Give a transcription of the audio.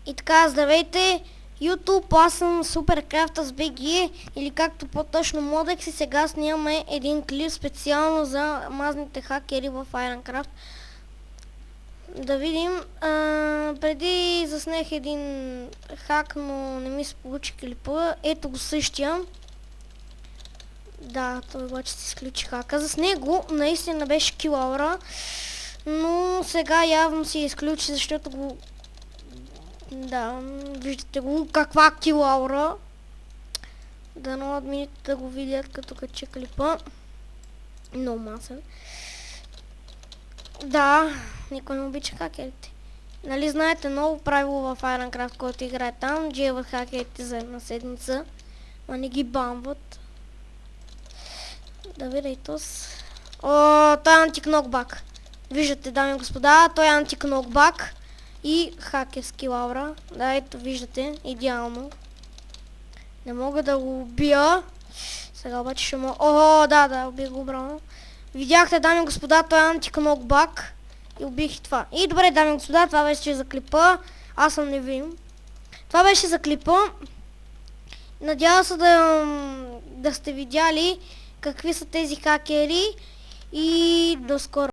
И така, здравейте, YouTube, аз съм SuperCraftersBG или както по-точно Modex и сега снимаме един клип специално за мазните хакери в Ironcraft. Да видим, преди заснех един хак, но не ми се получи клипа, ето го същия. Да, той обаче се изключи хака. Заснех го, наистина беше килаура, но сега явно се изключи, защото го... Да, виждате го, каква килаура. Дано админите да го видят като кача клипа. Много масен. Да, никой не обича хакерите. Нали знаете ново правило в Ironcraft, който играе там, джейват хакерите за една седмица, а не ги бамват. Да видя и тос. О, той е антикнокбак. Виждате, дами и господа, той е антикнокбак и хакерски лаура. Да, ето виждате, идеално. Не мога да го убия. Сега обаче ще мога... О, да, убих го, браво. Видяхте, дами и господа, той е антикнокбак. И убих и това. И добре, дами и господа, това беше за клипа. Аз съм невидим. Това беше за клипа. Надявам се да сте видяли какви са тези хакери и до скоро.